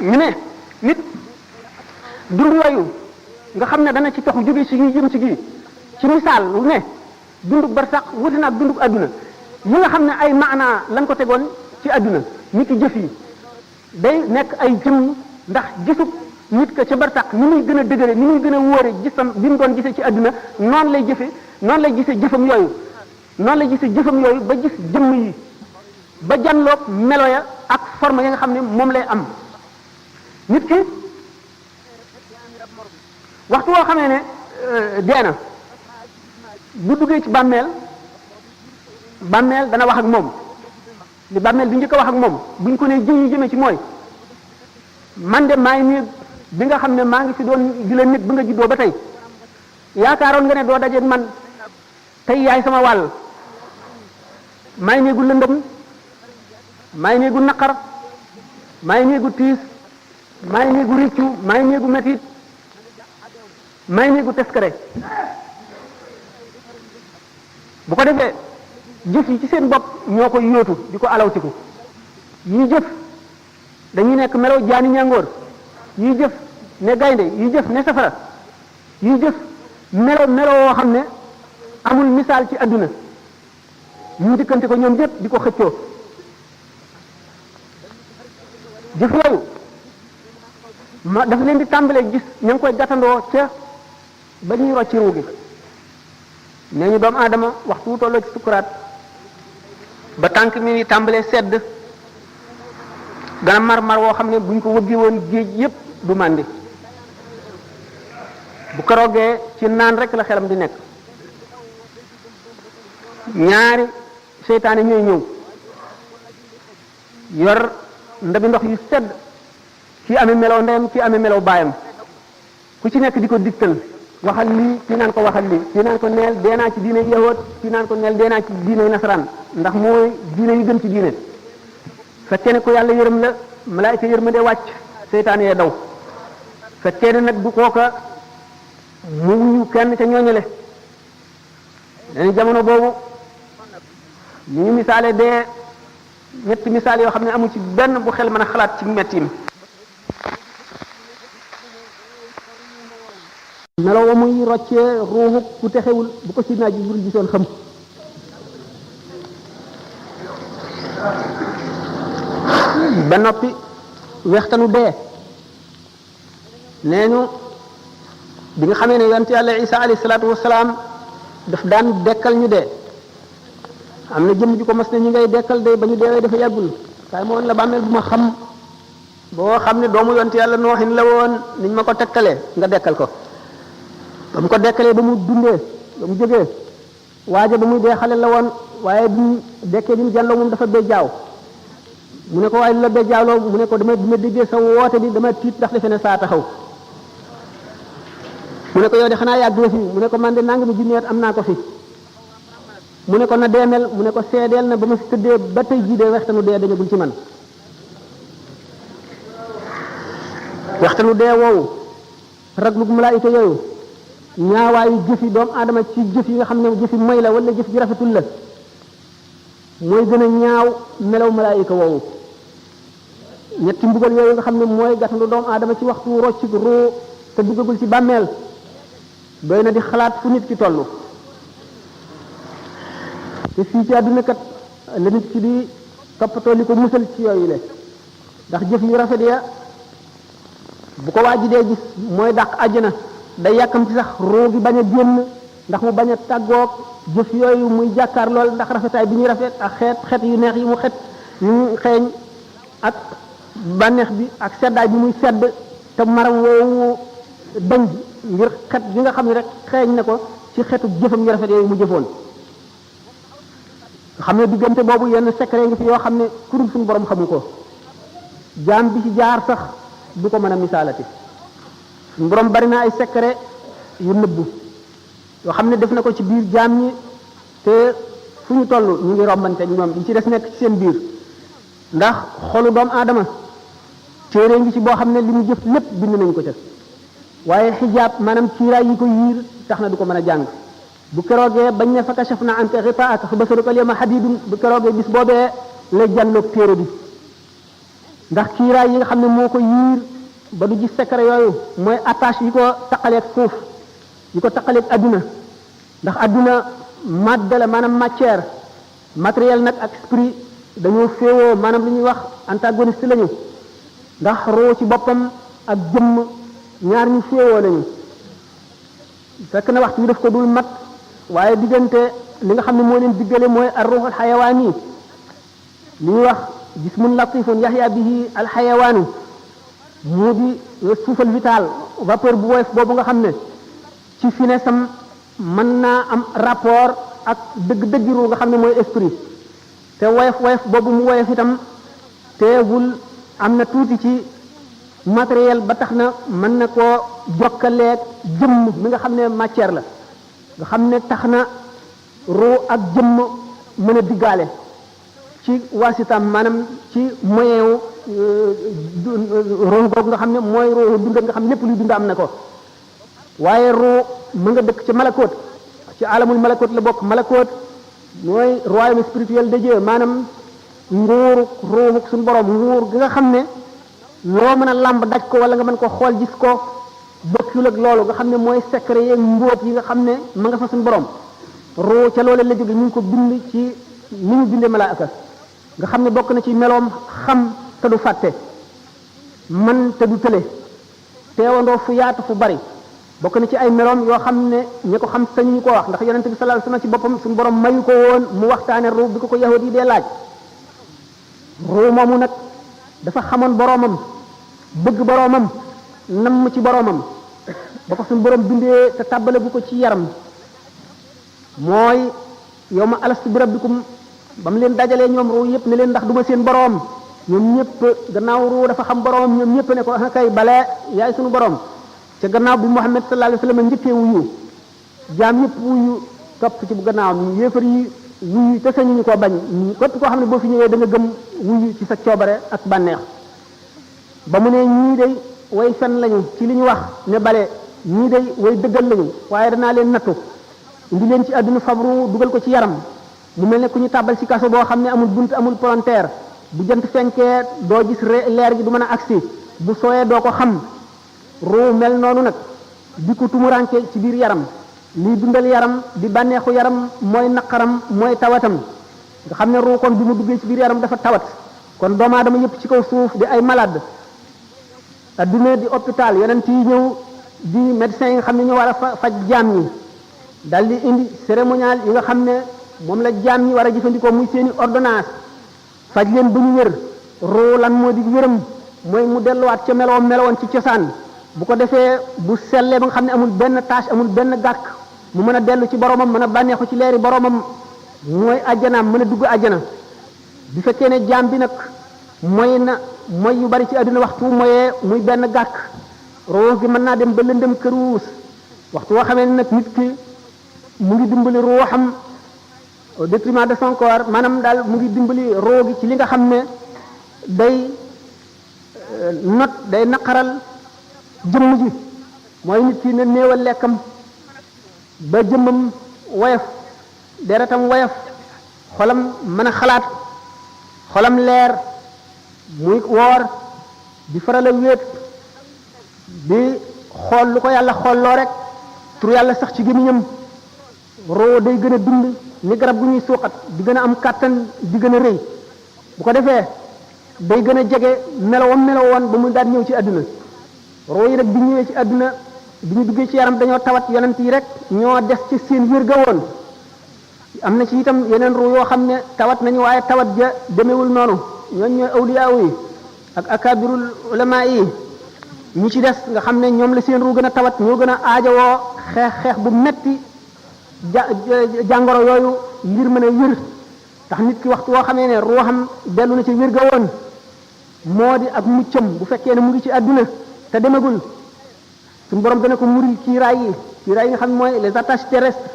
ñu ne nit dund yooyu nga xam ne dana ci toxu jóge ci jëm ci gi ci misaal lu ne dundug barsax wuti na ak dundug adduna yi nga xam ne ay maanaa lañ ko tegoon ci adduna nit ki jëf yi day nekk ay jëmm ndax gisub nit ka ca barsax ni muy gën a dëgëre ni muy gën a wóore gisam bi mu doon gisee ci adduna noonu lay gisee jëfam yooyu noonu lay gisee jëfam yooyu ba gis jëmm yi ba janloog melo ya ak forme ya nga xam ne moom lay am nit ki waxtu woo xamee ne dee na bu duggee ci bàmmeel dana wax ak moom li bàmmeel bi njëkk a wax ak moom buñ ko nee jëm yi jëmee ci mooy man de maa ngi bi nga xam ne maa ngi fi doon di la nit ba nga juddoo ba tey yaakaaroon nga ne doo dajeeg man tey yaay sama wàll maay néegu lëndëm maay néegu naqar maay néegu tiis maay néegu riccu maay néegu metit maay néegu teskare bu ko defee jëf yi ci seen bopp ñoo koy yóotu di ko alawtiku yi jëf dañuy nekk melaw jaani ñàngoor yi jëf ne gaynde yi jëf ne safara yi jëf melo woo xam ne amul misaal ci adduna ñu dikkante ko ñoom ñëpp di ko xëccoo jëf yooyu dafa leen di tàmbalee gis ña ngi koy gàttandoo ca ba ñuy rocci ruu gi nee ñu doomu aadama waxtu wu tolloo ci sukuraat ba tànk mi ngi tàmbalee sedd dana mar woo xam ne buñ ko wëggee woon géej yépp du màndi bu keroogee ci naan rek la xelam di nekk ñaari seytaane ñooy ñëw yor ndabi ndox yu sedd kii amee melow ndeyam kii amee melow baayam ku ci nekk di ko digtal waxal lii kii naan ko waxal lii kii naan ko neel dee naa ci diine yahood kii naan ko neel dee naa ci diine nasaraan ndax mooy diine yu gën ci diine fekkee ne ko yàlla yërëm la malaayika yërmande wàcc seytaane yee daw fekkee ne nag du kooka mu wuyu kenn ca ñooñale dañu jamono boobu ñu ngi misaale dee ñetti misaal yoo xam ne amu ci benn bu xel mën a xalaat ci mettim melo wa muy roccee ruuxu ku texewul bu ko Sidna Jibril gisoon xam ba noppi wextanu dee nee ñu bi nga xamee ne yonent yàlla Isa alayhi salaatu wasalaam daf daan dekkal ñu dee am na jëm ju ko mas ne ñi ngay dekkal de ba ñu deewee dafa yàggul waaye moo woon la bàmmeel bu ma xam boo xam ne doomu yonent yàlla nooxin la woon niñ ma ko tegtalee nga dekkal ko ba mu ko dekkalee ba mu dundee ba mu jógee waaja ba muy dee xale la woon waaye bi mu dekkee bi mu jàlloo moom dafa béjjaaw mu ne ko waaye lu la béjjaawloo mu ne ko dama déggee sa woote bi dama tiit ndax defe ne saa taxaw mu ne ko yow de xanaa yàgg nga fi mu ne ko man de nangami junni at am naa ko fi mu ne ko na deemel mu ne ko seedeel na ba ma fi tëddee ba tey jii de waxtanu dee dañagul ci man waxtanu dee woowu raglug malaayika yooyu ñaawaayu jëfi doomu aadama ci jëf yi nga xam ne jëfi moy la wala jëf ji rafetul la mooy gën a ñaaw melaw malaayika woowu ñetti mbugal yooyu nga xam ne mooy gàttandu doomu aadama ci waxtu rocc ruu te duggagul ci bàmmeel doy na di xalaat fu nit ki toll te fii ci àdduna kat la nit ki di toppatoo li ko musal ci yooyu le ndax jëf yu rafet ya bu ko waa ji dee gis mooy dàq àjjana day yàkkam ci sax ruu gi bañ a génn ndax mu bañ a tàggoog jëf yooyu muy jàkkaar lool ndax rafetaay bi ñuy rafet ak xeet yu neex yi mu yu mu xeeñ ak bànneex bi ak seddaay bi muy sedd te maram woowu dañ ngir xet bi nga xam ne rek xeeñ na ko ci xetu jëfam yu rafet yooyu mu jëfoon nga xam ne diggante boobu yenn secret ngi fi yoo xam ne kurul suñu borom xamu ko jaam bi ci jaar sax du ko mën a misaalati suñu borom bari na ay secret yu nëbbu yoo xam ne def na ko ci biir jaam ñi te fu ñu toll ñu ngi rombante ñoom li ci des nekk ci seen biir ndax xolu doomu aadama téere ngi ci boo xam ne li mu jëf lépp bind nañ ko ca waaye xijaab maanaam kiiraay yi ko yiir tax na du ko mën a jàng bu keroogee bañ ne fa kashafna anka ghitaa'aka fa basaruka al-yawma hadiidun bu keroogee bis boobee la jàlloog téere bi ndax kiiraay yi nga xam ne moo ko yiir ba du gis secret yooyu mooy attache yi ko taqaleeg suuf yi ko taqaleeg adduna ndax adduna madde la maanaam matière matériel nag ak esprit dañoo féewoo maanaam li ñuy wax antagoniste lañu ndax roo ci boppam ak jëmm ñaar ñu féewoo lañu fekk na waxtu bi daf ko dul mat waaye diggante li nga xam ne moo leen diggale mooy ar ruuxul xayawaan yi li ñuy wax jismun latifun yaxya bihi al xayawaanu mu di souffle vital vapeur bu woyof boobu nga xam ne ci finesse am mën naa am rapport ak dëgg-dëgg ru nga xam ne mooy esprit te woyof boobu mu woyof itam teewul am na tuuti ci matériel ba tax na mën na koo jokkaleeg jëmm mi nga xam ne matière la nga xam ne tax na ruu ak jëmm mën a diggaale ci waasitam maanaam ci moyen wu ruu googu nga xam ne mooy ruu dund nga xam lépp luy dund am na ko waaye ruu mu nga dëkk ci malakoot ci alamul malakoot la bokk malakoot mooy royaume spirituel de Dieu maanaam nguuru ruuxu suñu borom nguur gi nga xam ne loo mën a làmb daj ko wala nga mën ko xool gis ko bokkul ak loolu nga xam ne mooy secret yeeg mbóot yi nga xam ne ma nga fa suñu borom ruu ca loole la jóge ñu ngi ko bind ci ni ñu bindee malaaka nga xam ne bokk na ci meloom xam te du fàtte man te du tële teewandoo fu yaatu fu bari bokk na ci ay meloom yoo xam ne ñi ko xam sañu ñu ko wax ndax yonente bi sallallahu alayhi wasallam ci boppam suñu borom mayu ko woon mu waxtaane ruu bi ko yahud yi dee laaj ruu moomu nag dafa xamoon boroomam bëgg boroomam namm ci boroomam ba ko suñu borom bindee te tàbbale bu ko ci yaram mooy yow ma alastu bi rabbikum ba mu leen dajalee ñoom ruu yëpp ne leen ndax duma seen boroom ñoom ñëpp gannaaw ruu dafa xam boroomam ñoom ñëpp ne ko kay bale yaay suñu boroom ca gannaaw bi Muhammad sallallahu alayhi wasallam njëkkee wuyu jaam yëpp wuyu topp ci bu gannaawam yéefar yi wuyu te sañu ñu ko bañ képp koo xam ne boo fi ñëwee da nga gëm wuyu ci sa coobare ak bànneex ba mu ne ñii day way fen lañu ci li ñu wax ne bale ñii day way dëggal lañu waaye danaa leen nattu indi leen ci àdduna fabru dugal ko ci yaram mu mel ne ku ñu tàbbal ci kaso boo xam ne amul bunt amul palanteer bu jant fenkee doo gis leer gi du mën a agsi bu sooyee doo ko xam ruu mel noonu nag di ko tumuranke ci biir yaram lii dundal yaram di bànneexu yaram mooy naqaram mooy tawatam nga xam ne ruu kon bi mu duggee ci biir yaram dafa tawat kon doomu aadama yëpp ci kaw suuf di ay malade adduna di hôpital yonent yi ñëw di médecins yi nga xam ne ñoo war a faj jaam ñi dal di indi cérémonial yi nga xam ne moom la jaam ñi war a jëfandikoo muy seeni ordonnance faj leen ba ñu wér ruu lan moo di wéram mooy mu delluwaat ca meloon ci cosaan bu ko defee bu sellee ba nga xam ne amul benn tâche amul benn gàkk mu mën a dellu ci boromam mën a bànneexu ci leeri boromam mooy ajjanaam mën a dugg ajjana bi fekkee ne jaam bi nag mooy yu bari ci àdduna waxtu moyee muy benn gàkk ruux gi mën naa dem ba lëndëm këruus waxtu woo xamee nag nit ki mu ngi dimbali ruuxam au détriment de son corps maanaam daal mu ngi dimbali ruux gi ci li nga xam ne day naqaral jëmm ji mooy nit ki ne néewal lekkam ba jëmmam woyof deretam woyof xolam mën a xalaat xolam leer muy woor di faral a wéet di xool lu ko yàlla xoolloo rek tur yàlla sax ci gémmiñam roo day gën a dund ni garab gu ñuy suuxat di gën a am kàttan di gën a rëy bu ko defee day gën a jege melowoon ba mu daan ñëw ci àdduna roo yi nag bi ñëwee ci àdduna bi ñu duggee ci yaram dañoo tawat yonent yi rek ñoo des ci seen wér ga woon am na ci itam yeneen ruu yoo xam ne tawat nañu waaye tawat ja demewul noonu ñooñ ñooy awliya yi ak akabirul ulama yi ñi ci des nga xam ne ñoom la seen ruu gën a tawat ñoo gën a aajowoo xeex bu metti jàngoro yooyu ngir mën a wér tax nit ki waxtu woo xamee ne ruuxam dellu na ci wér ga woon moo di ak muccam bu fekkee ne mu ngi ci àdduna te demagul suñu borom dana ko muril kiiraay yi nga xam ne mooy les attaches terrestres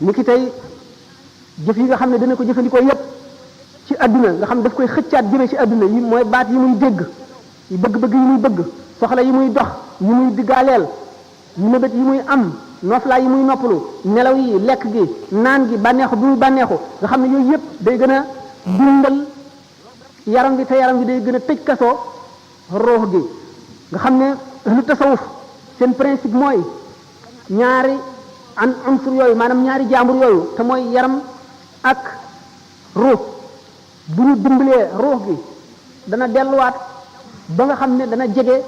ni ki tey jëf yi nga xam ne dana ko jëfandikoo yépp ci àdduna nga xam daf koy xëccaat jëme ci àdduna yi mooy baat yi muy dégg yi bëgg-bëgg yi muy bëgg soxla yi muy dox yi muy diggaaleel yi mébét yi muy am noflaay yi muy noppalu nelaw yi lekk gi naan gi bànneexu bi muy bànneexu nga xam ne yooyu yépp day gën a dundal yaram bi te yaram bi day gën a tëj kasoo ruux gi nga xam ne lu tasawuf seen principe mooy ñaari unsur yooyu maanaam ñaari jaambur yooyu te mooy yaram ak ruux bu ñu dimbalee ruux gi dana delluwaat ba nga xam ne dana jege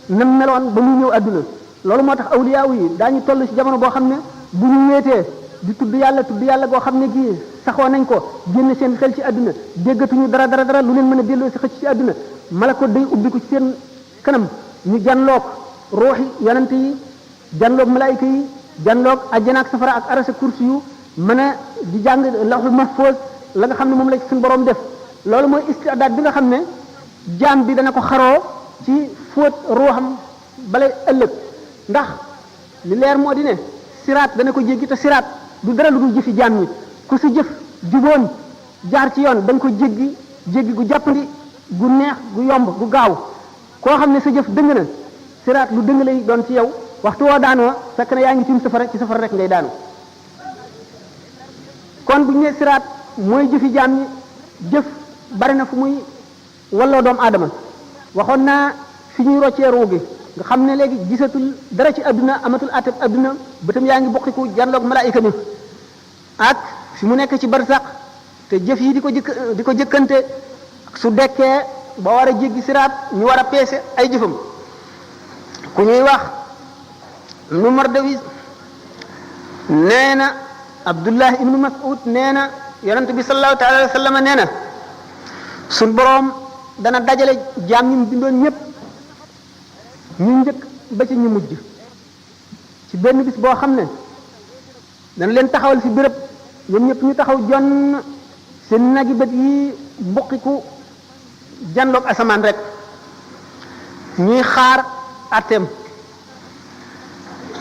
na meloon ba muy ñëw àdduna loolu moo tax awliyaaw yi daañu toll ci jamono boo xam ne bu ñu wéetee di tudd yàlla goo xam ne gii saxoo nañ ko génn seen xel ci àdduna déggatuñu dara lu leen mën a delloo si xëcc ci àdduna malako day ubbi ko ci seen kanam ñu janloog ruuxi yonante yi janloog malaayika yi janloog ajjana ak safara ak arasa kursi yu mën a di jàng lawhul mahfuz la nga xam ne moom la ci suñu borom def loolu mooy istidaad bi nga xam ne jaam bi dana ko xaroo ci fóot ruuxam balay ëllëg ndax li leer moo di ne siraat dana ko jéggi te siraat du dara lu dul jëfi jaam ñi ku sa jëf juboon jaar ci yoon da nga ko jéggi gu jàppandi gu neex gu yomb gu gaaw koo xam ne sa jëf dëng na siraat lu dëng lay doon ci yow waxtu woo daanoo fekk na yaa ngi tiim safara ci safara rek ngay daanu kon bu ñu nee siraat mooy jëfi jaam ñi jëf bari na fu muy walloo doomu aadama waxoon naa fi ñuy roccee ruu gi nga xam ne léegi gisatul dara ci adduna amatul atab adduna bëtam yaa ngi bokkiku janloog malaayika mi ak fi mu nekk ci barsax te jëf yi di ko jëkkante su dekkee ba war a jéggi siraat ñu war a peese ay jëfam ku ñuy wax nu Mardawis nee na Abdullah ibnu Mas'ud nee na yonent bi sallallahu taala alayhi wa sallam nee na suñ boroom dana dajale jaam ñi mu bindoon ñëpp ñu njëkk ba ci ñu mujj ci benn bis boo xam ne dana leen taxawal fi béréb ñoom ñëpp ñu taxaw jonn seen nagi bët yi buqiku janloog asamaan rek ñuy xaar atteem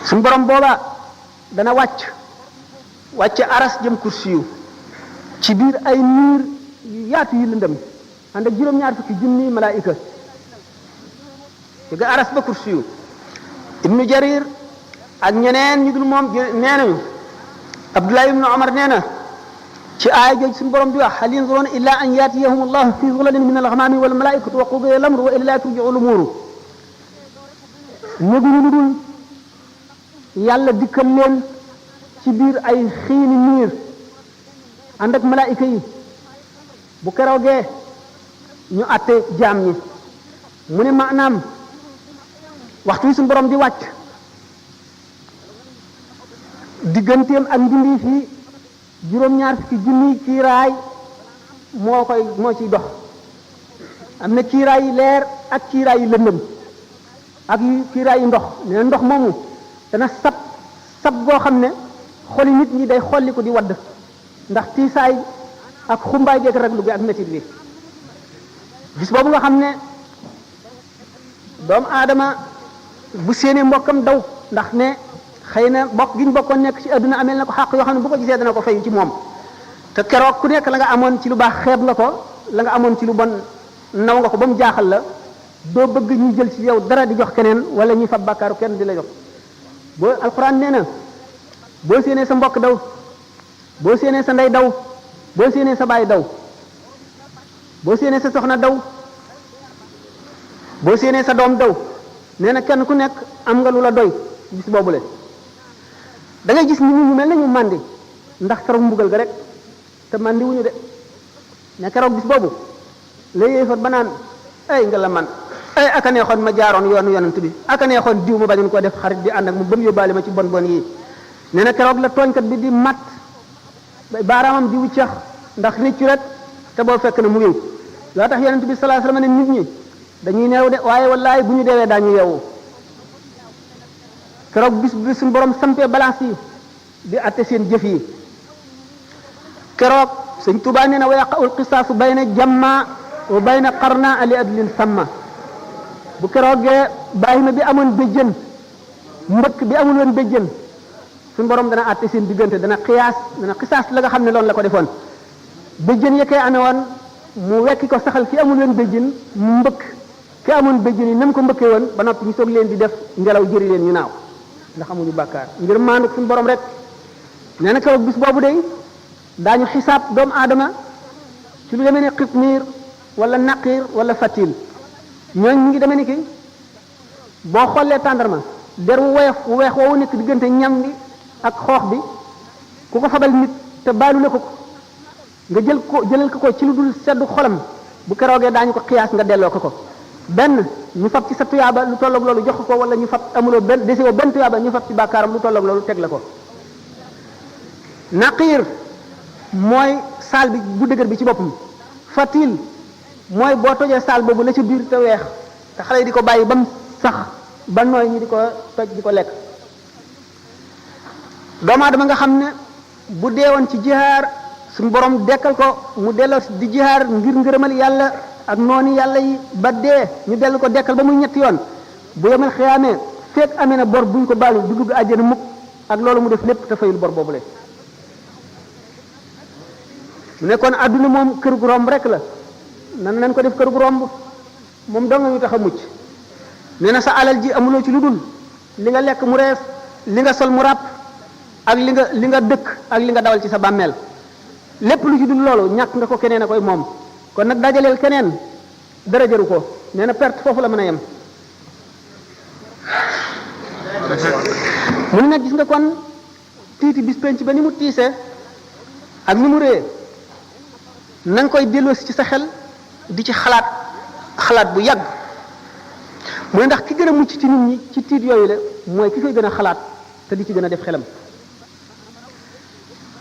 suñu borom booba dana wàcc aras jëm kursiyu ci biir ay niir yu yaatu yu lëndëm ànd ak juróom-ñaar fukki junni malaayika jóge aras ba kursiyu ibnu jarir ak ñeneen ñu dul moom nee nañu abdullah ibnu omar nee na ci aaya jooju suñu borom di wax hal yanzuruna illa an yatiyahum allahu fi zulalin min alghamami wal malaikatu wa qudiya al-amru wa ila turji'u al-umuru ñëguñu lu dul yàlla dikkal leen ci biir ay xiini niir ànd ak malaayika yi bu keroogee ñu àtte jaam ñi mu ne maanaam waxtu wi suñu borom di wàcc digganteem ak mbindi fi juróom-ñaar fukki junniy kiiraay moo ciy dox am na kiiraay yi leer ak kiiraay yi lëndëm ak kiiraay yi ndox nee na ndox moomu dana sab goo xam ne xoli nit ñi day xolli ko di wadd ndax tiisaay ak xumbaay geeg raglu gi ak métit bi bis boobu nga xam ne doomu aadama bu séenee mbokkam daw ndax ne xëy na bokk gi ñu bokkoon nekk ci adduna amel na ko xàq yoo xam ne bu ko gisee dana ko fay ci moom te keroog ku nekk la nga amoon ci lu baax xeeb nga ko la nga amoon ci lu bon naw nga ko ba mu jaaxal la doo bëgg ñu jël ci yow dara di jox keneen wala ñuy fab bàkkaaru kenn di la jox boo alxuraan nee na boo séenee sa mbokk daw boo séenee sa ndey daw boo séenee sa baay daw boo séenee sa soxna daw boo séenee sa doom daw nee na kenn ku nekk am nga lu la doy bis boobule da ngay gis nit ñi ñu mel ne ñu màndi ndax keroog mbugal ga rek te màndi wuñu de ne keroog bis boobu la yéefar ba naan ay nga la man ay aka neexoon ma jaaroon yoonu yonent bi aka neexoon diw ma bañoon koo def xarit di ànd ak mu ba mu yóbbaale ma ci bon bon yi nee na keroog la tooñkat bi di mat baaraamam di wuccax ndax réccu rek te boo fekk na mu ngiw loo tax yonent bi sallallahu alayhi wasallam ne nit ñi dañuy neew de waaye wallaay bu ñu deewee daañu yeewu keroog bis bi suñu borom sampee balance yi di atte seen jëf yi keroog sëñ Tuubaa nee na wa yaqa'ul qisaasu bayna jamma wa bayna qarna ali adlin samma bu keroogee bàyyima bi amoon béjjën mbëkk bi amul woon béjjën suñu borom dana atte seen diggante dana xisaas la nga xam ne loolu la ko defoon béjjën ya koy amee woon mu wekki ko saxal ki amul woon béjjën mbëkk ki amoon béjjën yi nam ko mbëkkee woon ba noppi ñu soog leen di def ngelaw jëri leen ñu naaw ndax amuñu bàkkaar ngir maandu suñu borom rek nee na keroog bis boobu day daañu xisaab doomu aadama ci lu demee ne xitmiir wala naqir wala fatil ñooñ ñu ngi demee ni ki boo xoolee tàndarma der wu woyof wu weex woowu nekk diggante ñam bi ak xoox bi ku ko fabal nit te baalu la ko nga jëlal ko ci lu dul seddu xolam bu keroogee daañu ko xiyaas nga delloo ko benn ñu fab ci sa tuyaaba lu tolloog loolu jox ko wala ñu fab amuloo benn desewoo benn tuyaaba ñu fab ci bàkkaaram lu tolloog loolu teg la ko naqiir mooy saal bi bu dëgër bi ci boppam fatil mooy boo tojee saal boobu la ci biir te weex te xale yi di ko bàyyi ba mu sax ba nooy ñi di ko toj di ko lekk doomu aadama nga xam ne bu deewoon ci jihaar suñu borom dekkal ko mu delloo di jihaar ngir ngërëmal yàlla ak noonu yàlla yi ba dee ñu dellu ko dekkal ba muy ñetti yoon bu yemal xiyaamee fekk amee na bor buñ ko baalu du dugg àjjana mukk ak loolu mu def lépp te fayul bor boobule mu nekkoon àdduna moom kër gu romb rek la nan ko def kër gu romb moom dong nga ñu tax a mucc nee na sa alal ji amuloo ci lu dul li nga lekk mu rees li nga sol mu ràpp ak li nga dëkk ak li nga dawal ci sa bàmmeel lépp lu ci dul loolu ñàkk nga ko keneen a koy moom kon nag dajaleel keneen dara jëru ko nee na perte foofu la mën a yem mu ne nag gis nga kon tiiti bis penc ba ni mu tiisee ak ni mu réyee na nga koy delloosi ci sa xel di ci xalaat bu yàgg mu ne ndax ki gën a mucc ci nit ñi ci tiit yooyu la mooy ki koy gën a xalaat te di ci gën a def xelam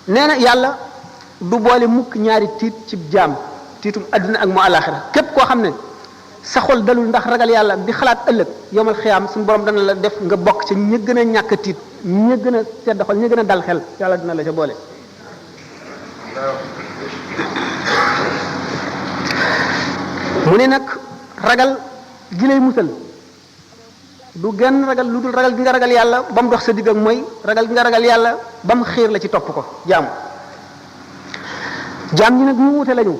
nee na yàlla du boole mukk ñaari tiit ci jaam tiitum àddina ak mu àllaaxira képp koo xam ne sa xol dalul ndax ragal yàlla di xalaat ëllëg yomal xiyaam suñu borom dana la def nga bokk ci ña gën a ñàkk tiit ña gën a sedd xol ña gën a dal xel yàlla dina la ca boole mu ne nag ragal gi lay musal du genn ragal lu dul ragal gi nga ragal yàlla ba mu dox sa digg ak mooy ragal gi nga ragal yàlla ba mu xiir la ci topp ko jaam ñi nag ñu wute lañu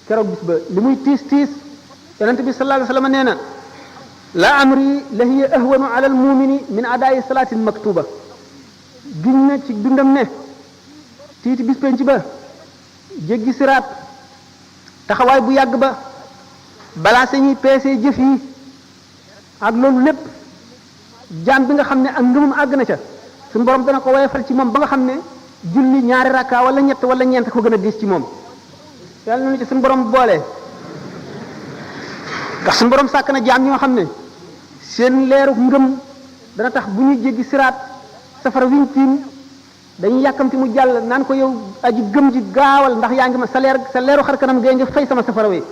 keroog bis ba li muy tiis tiis yonente bi sallallahu alayhi wasallam nee na la amri la hiya ahwanu ala al mumini min adaayi salaatin maktuba giñ na ci dundam ne tiiti bis penc ba jéggi siraat taxawaay bu yàgg ba balaa sañuy peesee jëf yi ak loolu lépp jaam bi nga xam ne ak ngëmam àgg na ca suñu borom dana ko woyofal ci moom ba nga xam ne julli ñaari rakka wala ñett wala ñeent ko gën a diis ci moom yàlla nañu ci suñu borom boole ndax suñu borom sàkk na jaam ñoo xam ne seen leeru ngëm dana tax bu ñuy jéggi siraat safara wiñ tiim dañuy yàkkamti mu jàll naan ko yow aji gëm ji gaawal ndax yaa ngi ma sa leeru xar kanam gee nga fay sama safara wi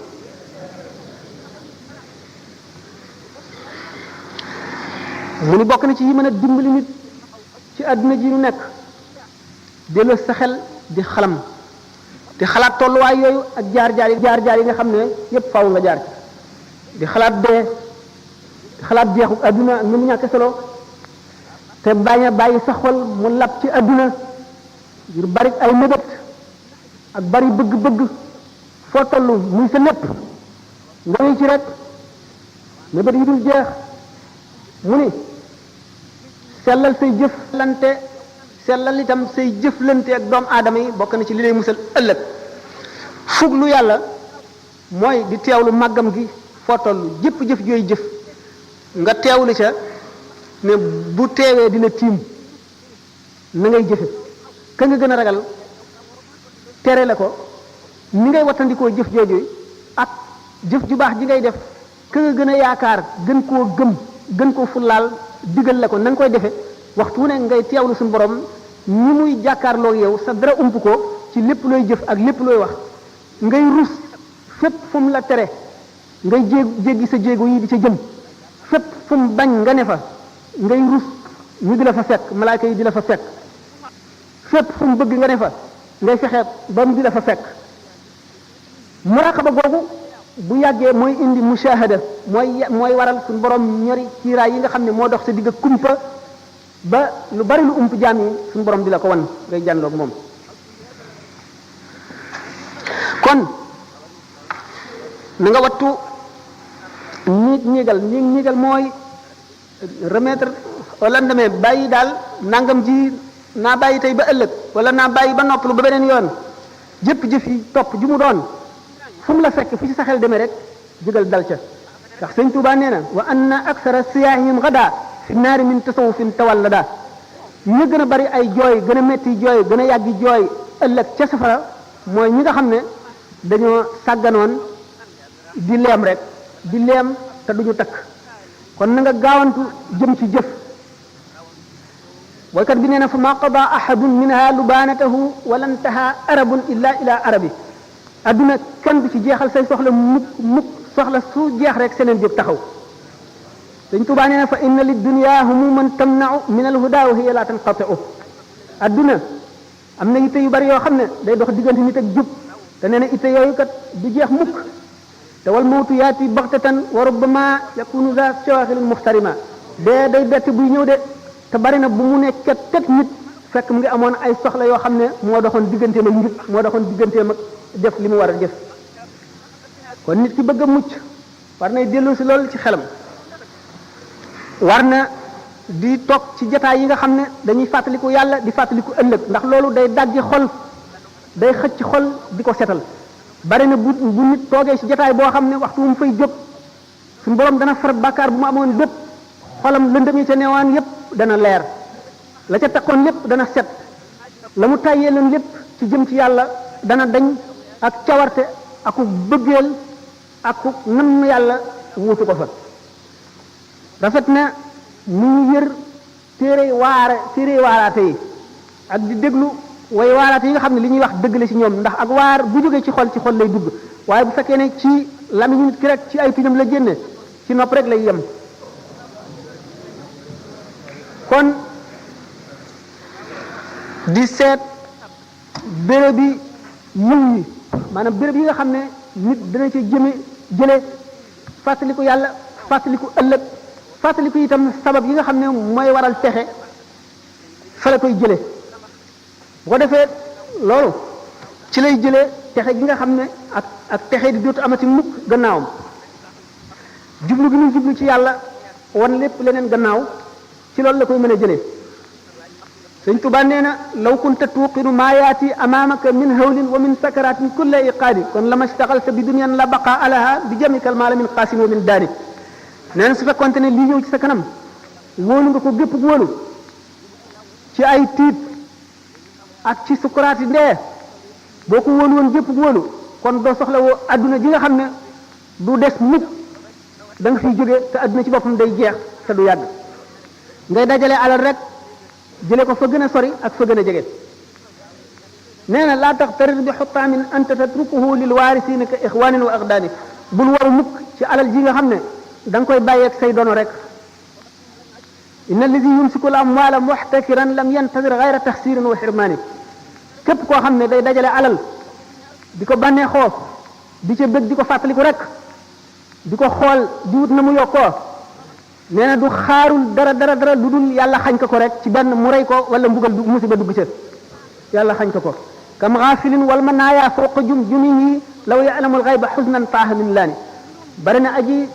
mu ni bokk na ci yi mën a dimbali nit ci àdduna ji ñu nekk delloo sa xel di xalam di xalaat tolluwaay yooyu ak jaar-jaar yi nga xam ne yépp faaw nga jaar ci di xalaat dee di xalaat jeexu àdduna ak ni mu ñàkk solo te bañ a bàyyi sa xol mu lab ci àdduna ngir bari ay mébét ak bari bëgg-bëgg foo toll muy sa lépp nga ngi ci rek mébét yi dul jeex mu ni sellal say jëflante sellal itam say jëflante ak doomu aadama yi bokk na ci li lay musal ëllëg fuglu yàlla mooy di teewlu màggam gi foo toll jëpp jëf jooy jëf nga teewlu ca ne bu teewee dina tiim na ngay jëfe ka nga gën a ragal tere la ko ni ngay wattandikoo jëf jooju ak jëf ju baax ji ngay def ka nga gën a yaakaar gën koo gëm gën koo fullaal digal la ko na nga koy defe waxtu wu ne ngay teewlu suñu borom ñi muy jàkkaarloo yow sa dara ump ko ci lépp looy jëf ak lépp looy wax ngay rus fépp fu mu la tere ngay jéggi sa jéego yi di ca jëm fépp fu mu bañ nga ne fa ngay rus ñu di la fa fekk malaaka yi di la fa fekk fépp fu mu bëgg nga ne fa ngay fexe ba mu di la fa fekk muraqaba googu bu yàggee mooy indi mushahada mooy waral suñu borom ñori kiiraay yi nga xam ne moo dox sa digg kumpa ba lu bari lu ump jaam yi suñu borom di la ko wan ngay jànloog moom kon na nga wattu ñiigal mooy remettre au lendemain bàyyi daal nangam ji naa bàyyi tey ba ëllëg wala naa bàyyi ba noppalu ba beneen yoon jëpp jëf yi topp ju mu doon fu mu la fekk fu ci sa xel demee rek jógal dal ca ndax sëñ Tuubaa nee na wa anna aksara siyaahihim gada fi naari min tasawufin tawallada ñu gën a bari ay jooy gën a metti jooy gën a yàggi jooy ëllëg ca safara mooy ñi nga xam ne dañoo sàgganoon di leem rek di leem te duñu takk kon na nga gaawantu jëm ci jëf boykat bi nee na fa ma qada ahadun minha lubanatahu wala ntaha arabun illa ila arabi adduna kenn du ci jeexal say soxla mukk soxla su jeex rek seneen jóg taxaw Sëñ Tuubaa nee na fa inna lid dunya humuman tamna'u min al huda wa hiya la tanqati'u adduna am na itte yu bari yoo xam ne day dox diggante nit ak jub te nee na itte yooyu kat du jeex mukk te wal mawtu yaati baxtatan wa rubbama yakunu za shawaxilin muxtarima dee day bett buy ñëw de te bari na bu mu nekk tet nit fekk mu ngi amoon ay soxla yoo xam ne moo doxoon digganteem ak njub moo doxoon digganteem ak def li mu war a def kon nit ki bëgg a mucc war nay dellu si loolu ci xelam war na di toog ci jataay yi nga xam ne dañuy fàttaliku yàlla di fàttaliku ëllëg ndax loolu day dajji xol day xëcc xol di ko setal bari na bu nit toogee ci jataay boo xam ne waxtu mu fay jóg suñu borom dana far bàkkaar bu mu amoon bépp xolam lëndëm yi ca neewaan yépp dana leer la ca takkoon lépp dana set la mu tàyyee leen lépp ci jëm ci yàlla dana dañ ak cawarte aku bëggeel aku nam yàlla wuutu ko fa rafet na mu ñu yër téere waaraate yi ak di déglu way waaraate yi nga xam ne li ñuy wax dëgg la ci ñoom ndax ak waar bu jógee ci xol lay dugg waaye bu fekkee ne ci lamiñu nit ki rek ci ay tuñam la génne ci nopp rek lay yem kon di seet béréb bi yiw yi maanaam béréb yi nga xam ne nit dana ci jële fàttaliku yàlla fàttaliku ëllëg fàttaliku itam sabab yi nga xam ne mooy waral texe fa la koy jële bu ko defee loolu ci lay jëlee texe gi nga xam ne ak texe di dootu amati mukk gannaawam jublu gi muy jublu ci yàlla wan lépp leneen gannaaw ci loolu la koy mën a jëlee Sëñ Tuubaa nee na law kunta tuuqinu maa yaati amaamaka min hawlin wa min sakaratin kulla iqaadi kon lama staxalta bi dunyan la baqa alaha bi jamikal maala min qaasin wa min daani nee na su fekkonte ne lii ñëw ci sa kanam wóolu nga ko gépp wóolu ci ay tiit ak ci sukuraati ndee boo ko wóolu woon gépp wóolu kon doo soxla woo adduna ji nga xam ne du des mukk da nga fiy jóge te adduna ci boppam day jeex te du yàgg ngay dajale alal rek jële ko fa gën a sori ak fa gën a jege nee na laa taxtarir bi xuttaamin anta tatrukuhu lil waarisiina ka ixwaanin wa aqdaani bul waru mukk ci alal ji nga xam ne da nga koy bàyyeeg say dono rek inna alladi yumsiku al amwaala muxtakiran lam yantadir gayra taxsirin wa xirmaani képp koo xam ne day dajale alal di ko bànnee xoof di ca bëgg di ko fàttaliku rek di ko xool di wut na mu yokkoo nee na du xaarul dara lu dul yàlla xañ ko rek ci benn mu rey ko wala mbugal du musiba dugg ca yàlla xañ ko kam xaafilin wal manaaya fawqa junihi law ya'lamul ghayba huznan faaha min laani bari na aji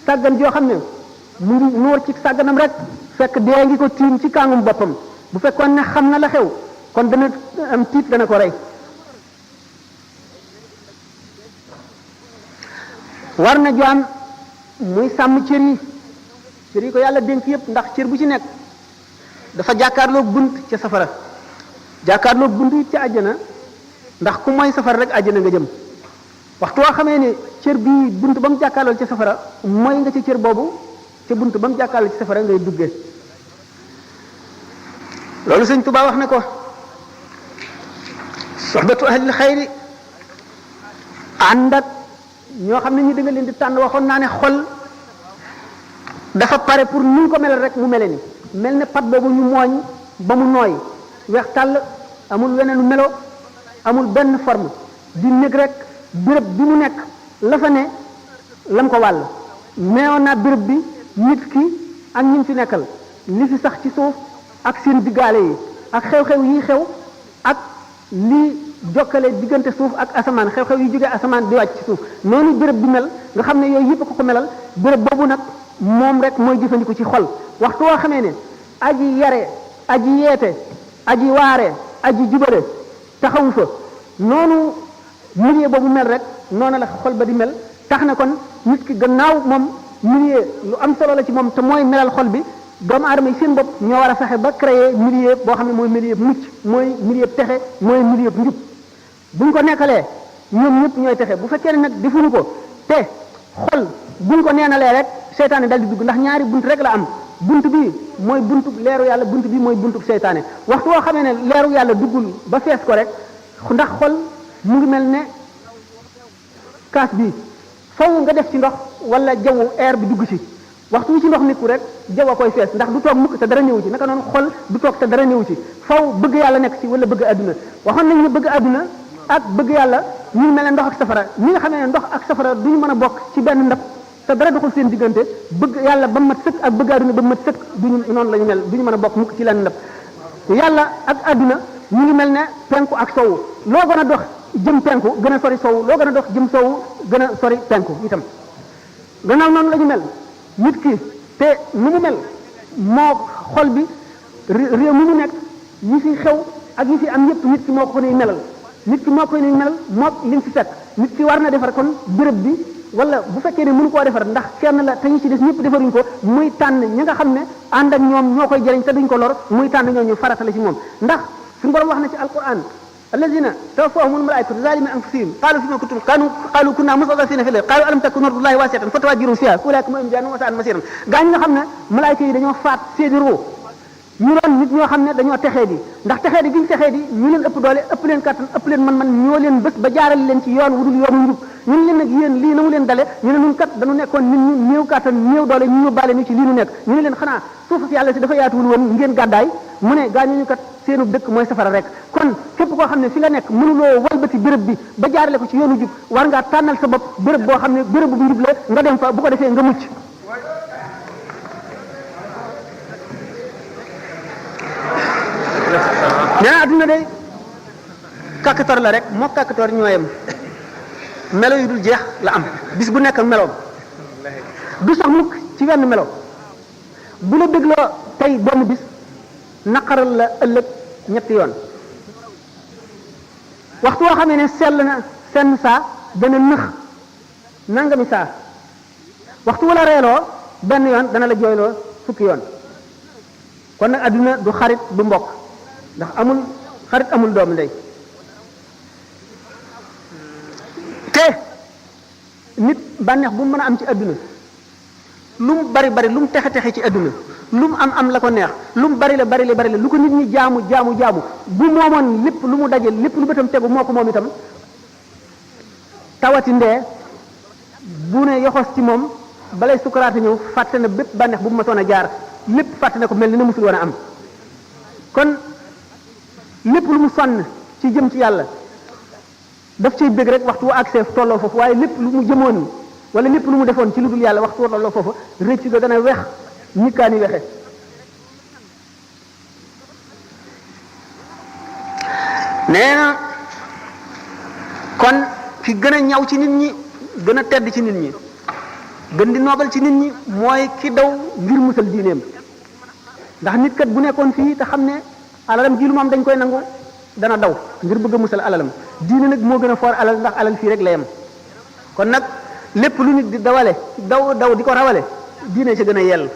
sàggan joo xam ne mu ngi nuur ci sàgganam rek fekk dee ngi ko tiim ci kàngum boppam bu fekkoon ne xam na la xew kon dana am tiit dana ko rey war na jaam muy sàmm cër yi ko yàlla dénk yépp ndax cër bu ci nekk dafa jàkkaarloog bunt ca safara jàkkaarloog bunt it ca àjjana ndax ku mooy safara rek àjjana nga jëm waxtu woo xamee ne cër bii bunt ba mu jàkkaarloo ca safara mooy nga ci cër boobu ca bunt ba mu jàkkaarloo ci safara ngay duggee loolu Sëñ Tuubaa wax ne ko soxbatu ahlil xayri ànd ak ñoo xam ne ñi da nga leen di tànn waxoon naa ne xol dafa pare pour ni ñu ko melal rek mu mele ni mel ne pat boobu ñu mooñ ba mu nooy weex tàll amul weneen melo amul benn forme di nekk rek béréb bi mu nekk la fa ne lam ko wàll neewoon naa béréb bi nit ki ak ñi fi nekkal li fi sax ci suuf ak seen diggaale yi ak xew-xew yi xew ak li jokkale diggante suuf ak asamaan xew-xew yi jógee asamaan di wàcc ci suuf noonu béréb bi mel nga xam ne yooyu yëpp ko melal béréb boobu nag moom rek mooy jëfandiku ci xol waxtu woo xamee ne aji yare aji yeete aji waare aji jubale taxawu fa noonu milieu boobu mel rek noonu la xol ba di mel tax na kon nit ki gannaaw moom milieu lu am solo la ci moom te mooy melal xol bi doomu aadama yi seen bopp ñoo war a fexe ba créer milieu boo xam ne mooy milieu mucc mooy milieu texe mooy milieu njub buñ ko nekkalee ñoom ñëpp ñooy texe bu fekkee ne nag defuñu ko te xol buñ ko neenalee rek seytaane dal di dugg ndax ñaari bunt rek la am bunt bi mooy buntu leeru yàlla bunt bi mooy buntu seytaane waxtu woo xamee ne leeru yàlla duggul ba fees ko rek ndax xol mu ngi mel ne kaas bi faw nga def ci ndox wala jaww air bi dugg ci waxtu wi ci ndox nekku rek jaww a koy fees ndax du toog mukk te dara néewu ci naka noonu xol du toog te dara néewu ci faw bëgg yàlla nekk ci wala bëgg adduna waxoon nañ ne bëgg adduna ak bëgg yàlla ñu ngi mel ne ndox ak safara ñi nga xamee ne ndox ak safara duñu mën a bokk ci benn ndab te dara doxul seen diggante bëgg yàlla ba mat sëkk ak bëgg adduna ba mat sëkk duñu noonu la ñu mel duñu mën a bokk mukk ci lenn ndab yàlla ak adduna ñu ngi mel ne penku ak sowu loo gën a dox jëm penku gën a sori sowu loo gën a dox jëm sowu gën a sori penku itam gannaaw noonu la ñu mel nit ki te nu mu mel moo xol bi réew mi mu nekk yi fi xew ak yi fi am yépp nit ki moo ko nuy melal nit ki moo koy nuy melal moo li mu fi fekk nit ki war na defar kon béréb bi wala bu fekkee ne mënu koo defar ndax kenn la te ñu ci des ñëpp defaruñ ko muy tànn ñi nga xam ne ànd ak ñoom ñoo koy jëriñ te duñ ko lor muy tànn ñooñu farata la ci moom ndax suñu borom wax na ci alquran alladina tawaffahumul malaikatu zalimi anfusihim qalu fima kuntum qalu kunna mustadafina fil qalu alam takun ardullahi wasi'atan fatawajjahu fiha ulaika ma'ahum jahannam wa sa'at masiran gaa ñi nga xam ne malaayika yi dañoo faat seeni ruu ñu doon nit ñoo xam ne dañoo texee di ndax texee di gi ñu texee di ñu leen ëpp doole ëpp leen kattan ëpp leen man-man ñoo leen bés ba jaarale leen ci yoon wudul yoonu njub ñun leen nag yéen lii na mu leen dale ñu ne ñun kat dañu nekkoon nit ñu néew kattan néew doole ñu yóbbaale ñu ci lii nu nekk ñu ne leen xanaa suuf si yàlla si dafa yaatuwul woon ngeen gàddaay mu ne gaañuñu kat seenu dëkk mooy safara rek kon képp koo xam ne fi nga nekk mënuloo walbati béréb bi ba jaarale ko ci yoonu jub war ngaa tànnal sa bopp béréb boo xam ne béréb bu njub la nga dem fa bu ko defee nga mucc nee na adduna de kàkkator la rek moo kàkkator ñooyam melo yu dul jeex la am bis bu nekk meloom du sax mukk ci wenn melo bu la dégloo tey benn bis naqaral la ëllëg ñetti yoon waxtu woo xamee ne sell na senn saa dana nëx nangami saa waxtu wala reeloo benn yoon dana la jooyloo fukki yoon kon nag adduna du xarit du mbokk ndax amul xarit amul doomu ndey te nit bànneex bu mu mën a am ci adduna lu mu bari bari lu mu texe texe ci adduna lu mu am la ko neex lu mu bari la lu ko nit ñi jaamu bu moomoon lépp lu mu daje lépp lu bëtam tegu moo ko moom itam tawati ndee bu ne yoxos ci moom balay sukaraate ñëw fàtte na bépp bànneex bu mu masoon a jaar lépp fàtte na ko mel ni na musul woon a am kon lépp lu mu sonn ci jëm ci yàlla daf cay bëgg rek waxtu wu accès tolloo foofu waaye lépp lu mu jëmoon wala lépp lu mu defoon ci lu dul yàlla waxtu wu tolloo foofu rëcc ga dana wex ñikkaani wexe nee na kon ki gën a ñaw ci nit ñi gën a tedd ci nit ñi gën di noobal ci nit ñi mooy ki daw ngir musal diineem ndax nit kat bu nekkoon fii te xam ne alalam ji lu moom dañ koy nangu dana daw ngir bëgg a musal alalam diine nag moo gën a foor alal ndax alal fii rek la yem kon nag lépp lu nit di dawale daw di ko rawale diine ci gën a yell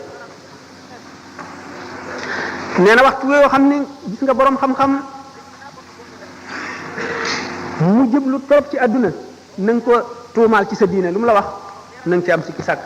nee na waxtu yoo xam ne gis nga boroom xam-xam mu jëblu trop ci àdduna na nga ko tuumaal ci sa diine lu mu la wax na nga ci am sikki sàkk